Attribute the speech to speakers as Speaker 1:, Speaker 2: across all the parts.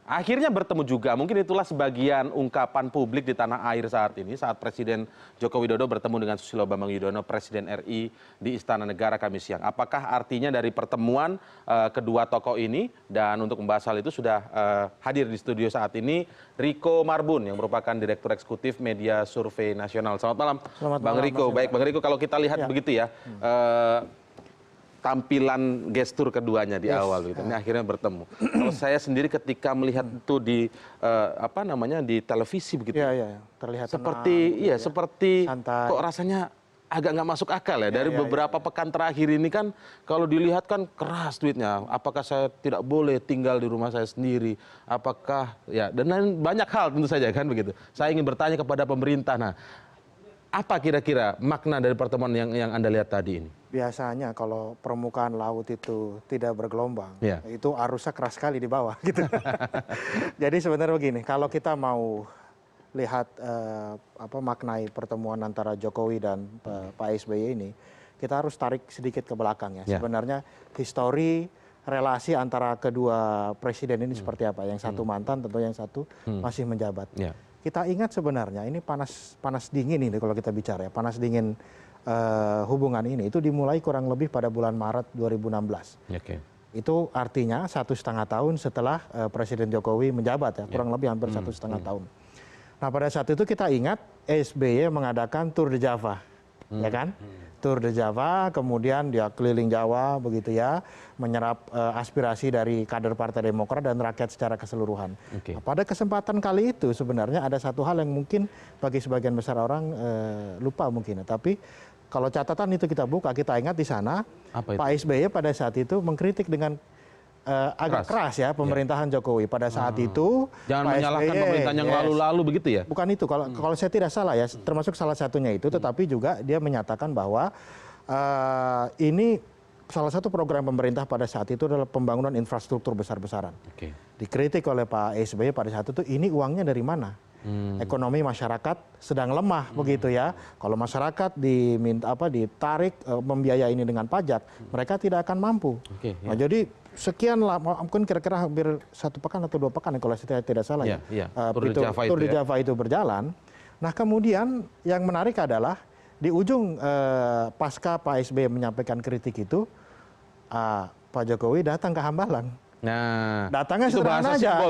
Speaker 1: Akhirnya bertemu juga, mungkin itulah sebagian ungkapan publik di tanah air saat ini, saat Presiden Joko Widodo bertemu dengan Susilo Bambang Yudhoyono, Presiden RI di Istana Negara Kamis siang. Apakah artinya dari pertemuan kedua tokoh ini, dan untuk membahas hal itu sudah hadir di studio saat ini Riko Marbun yang merupakan Direktur Eksekutif Media Survei Nasional. Selamat malam, Bang Riko. Baik, Bang Riko, kalau kita lihat begitu ya, tampilan gestur keduanya di awal gitu. Ini akhirnya bertemu. Kalau saya sendiri ketika melihat itu di di televisi begitu.
Speaker 2: Terlihat
Speaker 1: seperti
Speaker 2: tenang,
Speaker 1: seperti
Speaker 2: santai.
Speaker 1: Kok rasanya agak nggak masuk akal ya. Dari beberapa pekan terakhir ini kan kalau dilihat kan keras tweetnya. Apakah saya tidak boleh tinggal di rumah saya sendiri? Apakah dan lain banyak hal tentu saja kan begitu. Saya ingin bertanya kepada pemerintah. Nah, apa kira-kira makna dari pertemuan yang Anda lihat tadi ini?
Speaker 2: Biasanya kalau permukaan laut itu tidak bergelombang, itu arusnya keras sekali di bawah gitu. Jadi sebenarnya begini, kalau kita mau lihat maknai pertemuan antara Jokowi dan Pak SBY ini, kita harus tarik sedikit ke belakang ya. Sebenarnya histori relasi antara kedua presiden ini seperti apa? Yang satu mantan, tentu yang satu masih menjabat. Kita ingat sebenarnya ini panas dingin ini kalau kita bicara ya, panas dingin hubungan ini itu dimulai kurang lebih pada bulan Maret 2016. Itu artinya 1,5 tahun setelah Presiden Jokowi menjabat ya, kurang lebih hampir 1,5 tahun. Nah pada saat itu kita ingat SBY mengadakan Tour de Java, ya kan? Tour de Java, kemudian dia keliling Jawa begitu ya, menyerap aspirasi dari kader Partai Demokrat dan rakyat secara keseluruhan. Nah, pada kesempatan kali itu sebenarnya ada satu hal yang mungkin bagi sebagian besar orang lupa mungkin, tapi kalau catatan itu kita buka, kita ingat di sana Pak SBY pada saat itu mengkritik dengan agak keras ya pemerintahan Jokowi pada saat itu.
Speaker 1: Jangan menyalahkan pemerintahan yang lalu-lalu begitu ya?
Speaker 2: Bukan itu, kalau saya tidak salah ya, termasuk salah satunya itu, tetapi juga dia menyatakan bahwa ini salah satu program pemerintah pada saat itu adalah pembangunan infrastruktur besar-besaran. Dikritik oleh Pak SBY pada saat itu, ini uangnya dari mana? Ekonomi masyarakat sedang lemah begitu ya. Kalau masyarakat ditarik membiayai ini dengan pajak, mereka tidak akan mampu. Nah, jadi sekian lah, mungkin kira-kira hampir 1 pekan atau 2 pekan kalau saya tidak salah ya. Tour de Java itu berjalan. Nah, kemudian yang menarik adalah di ujung pasca Pak SBY menyampaikan kritik itu, Pak Jokowi datang ke Hambalang.
Speaker 1: Nah,
Speaker 2: datangnya sederhana aja,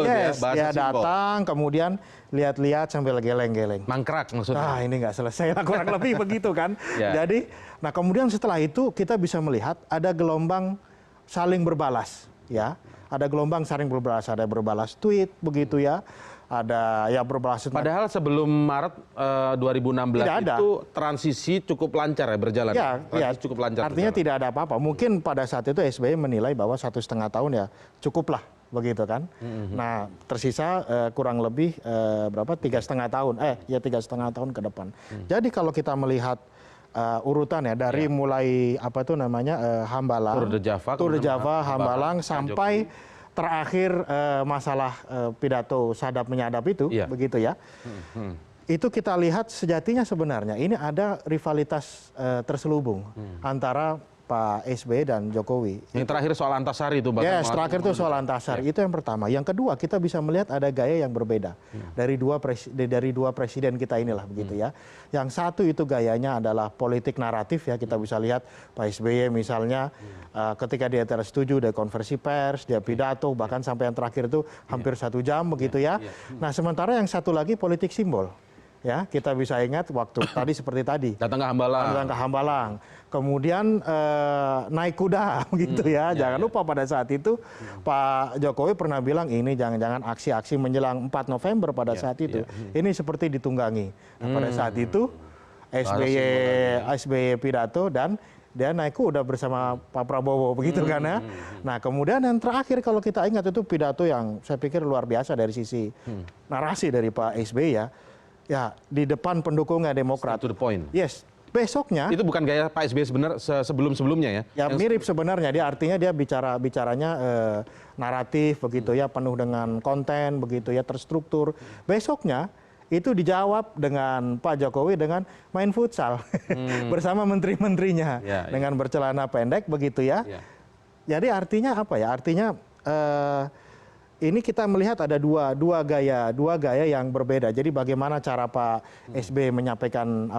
Speaker 2: dia datang kemudian lihat-lihat sambil geleng-geleng.
Speaker 1: Mangkrak maksudnya.
Speaker 2: Nah ini nggak selesai lah, kurang lebih begitu kan. Jadi, nah kemudian setelah itu kita bisa melihat ada gelombang saling berbalas, ya. Ada gelombang saling berbalas, ada berbalas tweet begitu ya. Ada ya berbalas.
Speaker 1: Padahal sebelum Maret 2016 itu transisi cukup lancar ya berjalan. Cukup lancar.
Speaker 2: Artinya tidak ada apa-apa. Mungkin pada saat itu SBY menilai bahwa 1,5 tahun ya cukuplah begitu kan. Nah tersisa kurang lebih berapa 3,5 tahun. 3,5 tahun ke depan. Jadi kalau kita melihat urutan ya dari mulai Hambalang, Tour de Java, Hambalang sampai terakhir masalah pidato sadap menyadap itu, begitu ya. Itu kita lihat sejatinya sebenarnya ini ada rivalitas terselubung antara Pak SBY dan Jokowi.
Speaker 1: Yang terakhir soal Antasari itu.
Speaker 2: Terakhir itu soal Antasari. Itu yang pertama. Yang kedua kita bisa melihat ada gaya yang berbeda dari dua presiden kita inilah begitu ya. Yang satu itu gayanya adalah politik naratif ya. Kita bisa lihat Pak SBY misalnya ketika dia tidak setuju dia konversi pers, dia pidato bahkan sampai yang terakhir itu hampir 1 jam begitu ya. Nah sementara yang satu lagi politik simbol. Ya, kita bisa ingat waktu tadi seperti tadi.
Speaker 1: Datang ke
Speaker 2: Hambalang. Kemudian naik kuda begitu ya. Jangan lupa pada saat itu Pak Jokowi pernah bilang ini jangan-jangan aksi-aksi menjelang 4 November pada saat itu. Ini seperti ditunggangi. Nah, pada saat itu SBY pidato dan dia naik kuda bersama Pak Prabowo begitu kan ya. Nah kemudian yang terakhir kalau kita ingat itu pidato yang saya pikir luar biasa dari sisi narasi dari Pak SBY ya. Ya, di depan pendukungnya Demokrat.
Speaker 1: To the point.
Speaker 2: Yes. Besoknya
Speaker 1: itu bukan gaya Pak SBY sebelum-sebelumnya ya?
Speaker 2: Ya mirip sebenarnya. Dia artinya dia bicaranya naratif begitu ya, penuh dengan konten begitu ya, terstruktur. Besoknya itu dijawab dengan Pak Jokowi dengan main futsal bersama menteri-menterinya dengan bercelana pendek begitu ya. Jadi artinya apa ya? Artinya ini kita melihat ada dua gaya yang berbeda. Jadi bagaimana cara Pak SBY menyampaikan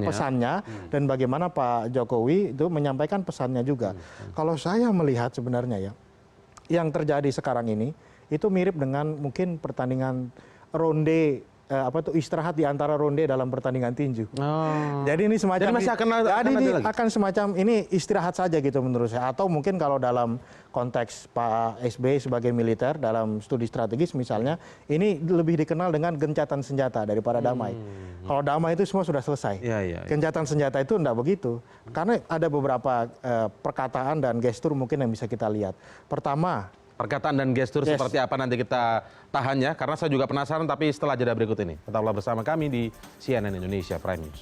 Speaker 2: pesannya dan bagaimana Pak Jokowi itu menyampaikan pesannya juga. Kalau saya melihat sebenarnya ya, yang terjadi sekarang ini itu mirip dengan mungkin pertandingan ronde istirahat di antara ronde dalam pertandingan tinju. Jadi ini semacam akan semacam ini istirahat saja gitu menurut saya. Atau mungkin kalau dalam konteks Pak SBY sebagai militer dalam studi strategis misalnya, ini lebih dikenal dengan gencatan senjata daripada damai. Kalau damai itu semua sudah selesai. Gencatan senjata itu enggak begitu. Karena ada beberapa perkataan dan gestur mungkin yang bisa kita lihat. Pertama,
Speaker 1: perkataan dan gestur seperti apa nanti kita tahan ya, karena saya juga penasaran, tapi setelah jeda berikut ini. Tetaplah bersama kami di CNN Indonesia Prime News.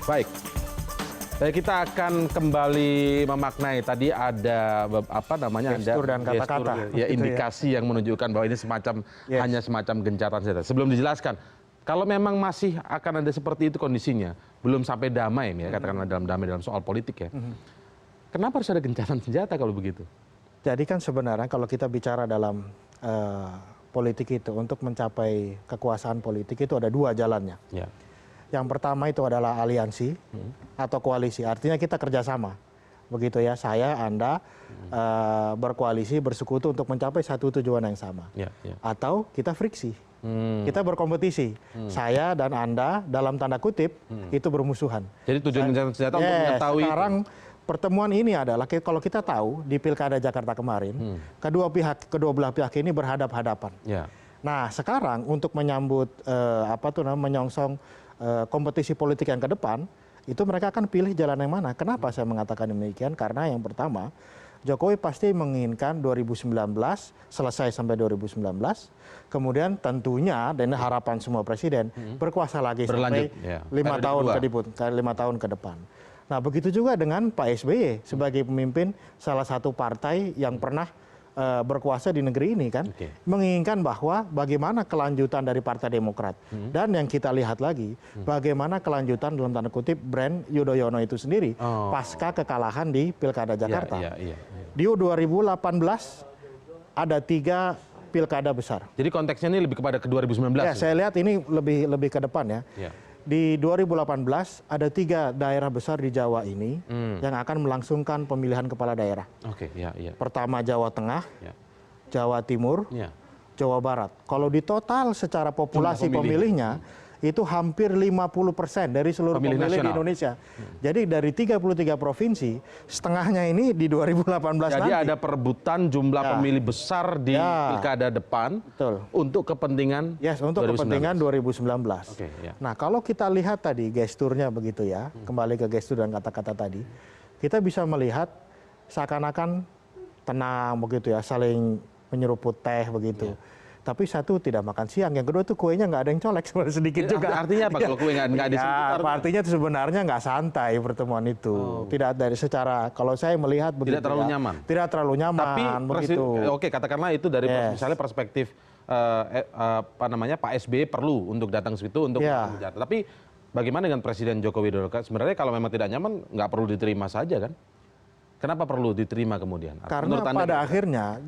Speaker 1: Baik, kita akan kembali memaknai tadi ada
Speaker 2: gestur dan kata-kata,
Speaker 1: ya, indikasi yang menunjukkan bahwa ini hanya semacam gencatan senjata. Sebelum dijelaskan, kalau memang masih akan ada seperti itu kondisinya, belum sampai damai ya, katakanlah dalam soal politik ya. Kenapa harus ada gencatan senjata kalau begitu?
Speaker 2: Jadi kan sebenarnya kalau kita bicara dalam politik itu untuk mencapai kekuasaan politik itu ada dua jalannya.
Speaker 1: Ya.
Speaker 2: Yang pertama itu adalah aliansi atau koalisi, artinya kita kerjasama, begitu ya. Saya, Anda berkoalisi, bersekutu untuk mencapai satu tujuan yang sama. Atau kita friksi, kita berkompetisi. Saya dan Anda dalam tanda kutip itu bermusuhan.
Speaker 1: Jadi tujuan gencatan senjata untuk mengetahui.
Speaker 2: Sekarang pertemuan ini adalah kalau kita tahu di Pilkada Jakarta kemarin, kedua belah pihak ini berhadap-hadapan. Nah sekarang untuk menyambut menyongsong kompetisi politik yang ke depan, itu mereka akan pilih jalan yang mana. Kenapa saya mengatakan demikian? Karena yang pertama, Jokowi pasti menginginkan 2019 selesai sampai 2019. Kemudian tentunya, dan harapan semua presiden, berkuasa lagi sampai 5 tahun ke depan. Nah begitu juga dengan Pak SBY sebagai pemimpin salah satu partai yang pernah berkuasa di negeri ini kan, menginginkan bahwa bagaimana kelanjutan dari Partai Demokrat. Dan yang kita lihat lagi, bagaimana kelanjutan dalam tanda kutip brand Yudhoyono itu sendiri pasca kekalahan di Pilkada Jakarta. Di 2018 ada 3 pilkada besar.
Speaker 1: Jadi konteksnya ini lebih kepada ke 2019?
Speaker 2: Ya, saya lihat ini lebih ke depan ya. Di 2018 ada 3 daerah besar di Jawa ini yang akan melangsungkan pemilihan kepala daerah. Pertama Jawa Tengah, Jawa Timur, Jawa Barat. Kalau di total secara populasi pemilihnya itu hampir 50% dari seluruh pemilih di Indonesia. Jadi dari 33 provinsi, setengahnya ini di 2018
Speaker 1: Jadi
Speaker 2: nanti.
Speaker 1: ada perebutan jumlah pemilih besar di pilkada depan untuk kepentingan
Speaker 2: untuk kepentingan 2019. Nah kalau kita lihat tadi gesturnya begitu ya, kembali ke gestur dan kata-kata tadi, kita bisa melihat seakan-akan tenang begitu ya, saling menyeruput teh begitu. Tapi satu tidak makan siang, yang kedua tuh kuenya nggak ada yang colek sedikit juga.
Speaker 1: Artinya apa kalau kue nggak disebut?
Speaker 2: Artinya sebenarnya nggak santai pertemuan itu. Tidak dari secara, kalau saya melihat begitu.
Speaker 1: Tidak terlalu nyaman.
Speaker 2: Tidak terlalu nyaman.
Speaker 1: Tapi
Speaker 2: begitu.
Speaker 1: Oke, katakanlah itu dari misalnya perspektif Pak SBY perlu untuk datang ke situ untuk menjata. Tapi bagaimana dengan Presiden Joko Widodo? Sebenarnya kalau memang tidak nyaman nggak perlu diterima saja kan? Kenapa perlu diterima kemudian?
Speaker 2: Karena pada akhirnya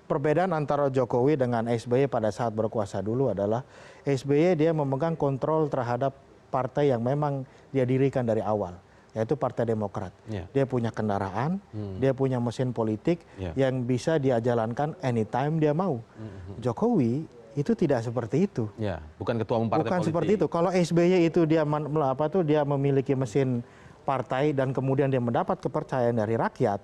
Speaker 2: perbedaan antara Jokowi dengan SBY pada saat berkuasa dulu adalah SBY dia memegang kontrol terhadap partai yang memang dia dirikan dari awal, yaitu Partai Demokrat. Dia punya kendaraan, dia punya mesin politik yang bisa dia jalankan anytime dia mau. Jokowi itu tidak seperti itu.
Speaker 1: Bukan ketua umum partai politik.
Speaker 2: Bukan seperti itu. Kalau SBY itu dia memiliki mesin partai dan kemudian dia mendapat kepercayaan dari rakyat.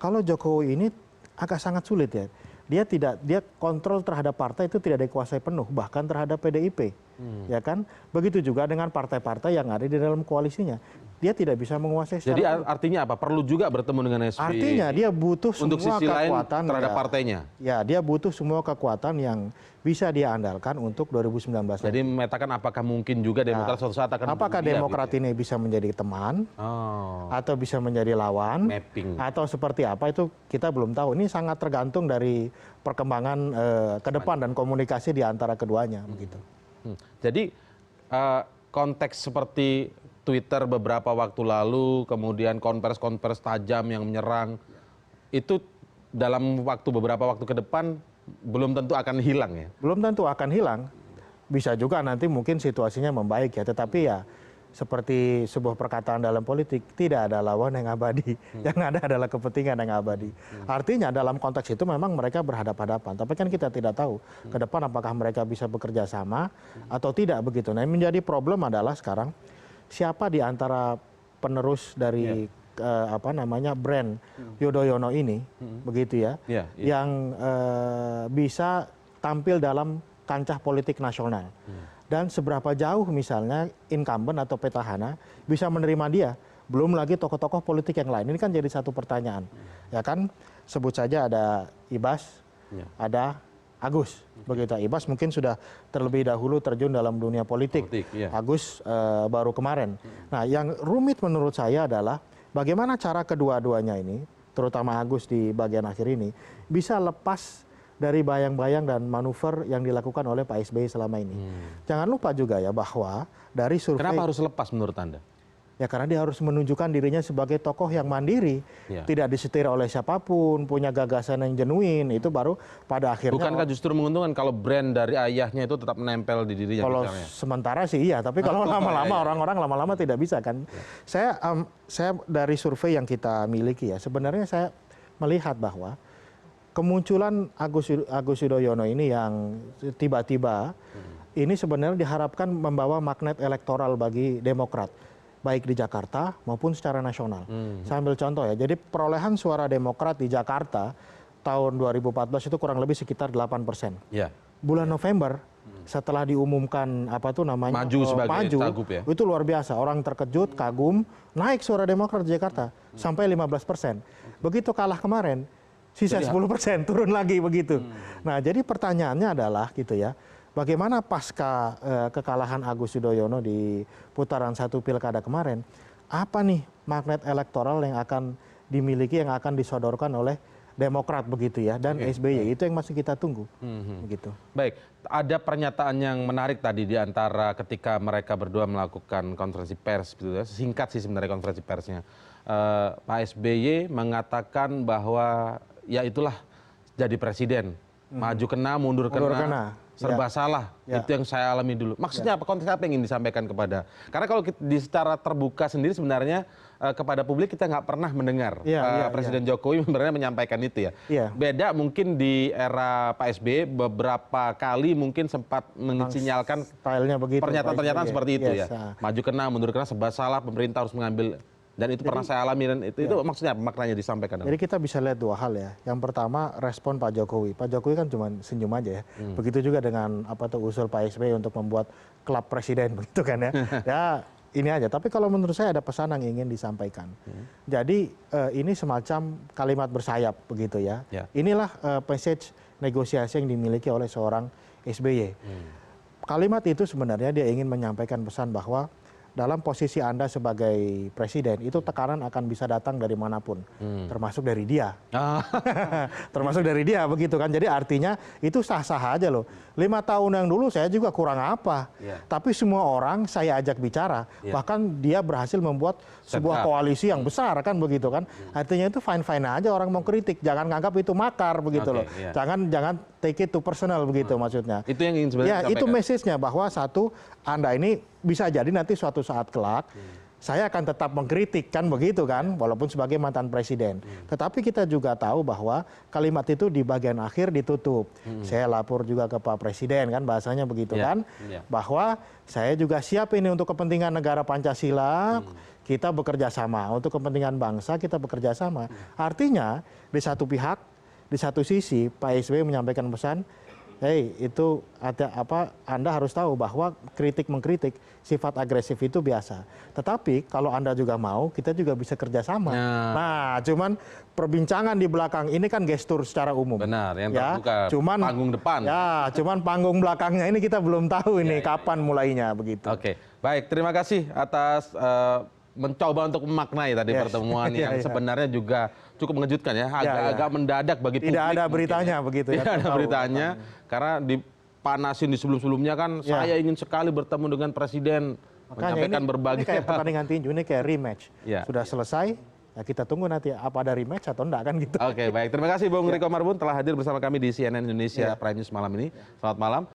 Speaker 2: Kalau Jokowi ini agak sangat sulit ya. Dia kontrol terhadap partai itu tidak dikuasai penuh, bahkan terhadap PDIP. Ya kan? Begitu juga dengan partai-partai yang ada di dalam koalisinya. dia tidak bisa menguasai secara
Speaker 1: Jadi artinya apa? Perlu juga bertemu dengan SBY.
Speaker 2: Artinya dia butuh semua
Speaker 1: untuk sisi
Speaker 2: kekuatan
Speaker 1: lain terhadap partainya.
Speaker 2: Ya, dia butuh semua kekuatan yang bisa dia andalkan untuk 2019.
Speaker 1: Jadi memetakan apakah mungkin juga Demokrat suatu saat akan
Speaker 2: apakah Demokrat ini bisa menjadi teman atau bisa menjadi lawan
Speaker 1: mapping
Speaker 2: atau seperti apa itu kita belum tahu. Ini sangat tergantung dari perkembangan ke depan dan komunikasi di antara keduanya begitu.
Speaker 1: Jadi konteks seperti Twitter beberapa waktu lalu, kemudian konvers tajam yang menyerang, itu dalam beberapa waktu ke depan belum tentu akan hilang ya? Belum tentu akan hilang.
Speaker 2: Bisa juga nanti mungkin situasinya membaik ya, tetapi ya seperti sebuah perkataan dalam politik, tidak ada lawan yang abadi. Yang ada adalah kepentingan yang abadi. Artinya dalam konteks itu memang mereka berhadapan-hadapan. Tapi kan kita tidak tahu ke depan apakah mereka bisa bekerja sama atau tidak begitu. Nah yang menjadi problem adalah sekarang, siapa di antara penerus dari brand Yudhoyono ini, begitu ya, yang bisa tampil dalam kancah politik nasional. Dan seberapa jauh misalnya incumbent atau petahana bisa menerima dia. Belum lagi tokoh-tokoh politik yang lain. Ini kan jadi satu pertanyaan. Ya kan, sebut saja ada Ibas, ada Agus. Begitu, Ibas mungkin sudah terlebih dahulu terjun dalam dunia politik. Agus baru kemarin. Nah yang rumit menurut saya adalah bagaimana cara kedua-duanya ini, terutama Agus di bagian akhir ini, bisa lepas dari bayang-bayang dan manuver yang dilakukan oleh Pak SBY selama ini. Jangan lupa juga ya bahwa dari survei...
Speaker 1: Kenapa harus lepas menurut Anda?
Speaker 2: Ya karena dia harus menunjukkan dirinya sebagai tokoh yang mandiri, tidak disetir oleh siapapun, punya gagasan yang genuine, itu baru pada akhirnya...
Speaker 1: Bukankah justru menguntungkan kalau brand dari ayahnya itu tetap menempel di dirinya?
Speaker 2: Kalau misalnya sementara sih iya, tapi kalau lama-lama orang-orang lama-lama tidak bisa kan. Saya dari survei yang kita miliki ya, sebenarnya saya melihat bahwa kemunculan Agus Yudhoyono ini yang tiba-tiba ini sebenarnya diharapkan membawa magnet elektoral bagi Demokrat, baik di Jakarta maupun secara nasional. Saya ambil contoh ya, jadi perolehan suara Demokrat di Jakarta tahun 2014 itu kurang lebih sekitar 8%. Bulan November setelah diumumkan
Speaker 1: maju sebagai cagup ya,
Speaker 2: itu luar biasa, orang terkejut, kagum, naik suara Demokrat di Jakarta sampai 15%. Begitu kalah kemarin, sisa 10% turun lagi begitu. Nah jadi pertanyaannya adalah gitu ya, bagaimana pasca kekalahan Agus Yudhoyono di putaran 1 pilkada kemarin, apa nih magnet elektoral yang akan dimiliki, yang akan disodorkan oleh Demokrat begitu ya, dan SBY, itu yang masih kita tunggu. Begitu.
Speaker 1: Baik, ada pernyataan yang menarik tadi di antara ketika mereka berdua melakukan konferensi pers, gitu ya. Singkat sih sebenarnya konferensi persnya. Pak SBY mengatakan bahwa ya itulah jadi presiden, maju kena, mundur kena. Serba salah, itu yang saya alami dulu. Maksudnya apa, konteks apa yang ingin disampaikan kepada, karena kalau di secara terbuka sendiri sebenarnya kepada publik kita nggak pernah mendengar Presiden Jokowi sebenarnya menyampaikan itu ya. Beda mungkin di era Pak SBY beberapa kali mungkin sempat mensinyalkan pernyataan-pernyataan seperti itu ya. Maju kena, mundur kena, serba salah, pemerintah harus mengambil. Dan itu pernah saya alami, dan itu maksudnya maknanya disampaikan.
Speaker 2: Jadi kita bisa lihat dua hal ya. Yang pertama respon Pak Jokowi. Pak Jokowi kan cuma senyum aja ya. Begitu juga dengan usul Pak SBY untuk membuat klub presiden begitu kan ya. Ya ini aja. Tapi kalau menurut saya ada pesan yang ingin disampaikan. Jadi ini semacam kalimat bersayap begitu ya. Inilah message negosiasi yang dimiliki oleh seorang SBY. Kalimat itu sebenarnya dia ingin menyampaikan pesan bahwa dalam posisi Anda sebagai presiden, itu tekanan akan bisa datang dari manapun, termasuk dari dia. Termasuk dari dia, begitu kan. Jadi artinya itu sah-sah aja loh. 5 tahun yang dulu saya juga kurang apa. Tapi semua orang saya ajak bicara. Bahkan dia berhasil membuat sebuah koalisi yang besar kan begitu kan. Artinya itu fine-fine aja orang mau kritik. Jangan nganggap itu makar begitu loh. Jangan take it to personal begitu maksudnya.
Speaker 1: Itu yang ingin sebenarnya
Speaker 2: disampaikan. Itu message-nya bahwa satu, Anda ini bisa jadi nanti suatu saat kelak saya akan tetap mengkritik kan begitu kan, walaupun sebagai mantan presiden. Tetapi kita juga tahu bahwa kalimat itu di bagian akhir ditutup. Saya lapor juga ke Pak Presiden kan bahasanya begitu kan, bahwa saya juga siap ini untuk kepentingan negara Pancasila, kita bekerja sama untuk kepentingan bangsa, kita bekerja sama. Artinya di satu pihak, di satu sisi Pak SBY menyampaikan pesan itu Anda harus tahu bahwa kritik mengkritik sifat agresif itu biasa. Tetapi kalau Anda juga mau, kita juga bisa kerjasama. Nah, cuman perbincangan di belakang ini kan gestur secara umum.
Speaker 1: Benar, yang terbuka panggung depan.
Speaker 2: Ya, cuman panggung belakangnya ini kita belum tahu ini kapan mulainya begitu.
Speaker 1: Oke, baik. Terima kasih atas mencoba untuk memaknai tadi pertemuan yang sebenarnya juga cukup mengejutkan ya, agak mendadak bagi publik.
Speaker 2: Tidak ada beritanya begitu ya.
Speaker 1: Tidak ada beritanya, karena dipanasin di sebelum-sebelumnya kan, saya ingin sekali bertemu dengan presiden, menyampaikan berbagai.
Speaker 2: Ini kayak pertandingan tinju, ini kayak rematch. Sudah selesai, ya kita tunggu nanti apa ada rematch atau enggak kan gitu.
Speaker 1: Oke, baik. Terima kasih Bung Riko Marbun telah hadir bersama kami di CNN Indonesia Prime News malam ini. Selamat malam.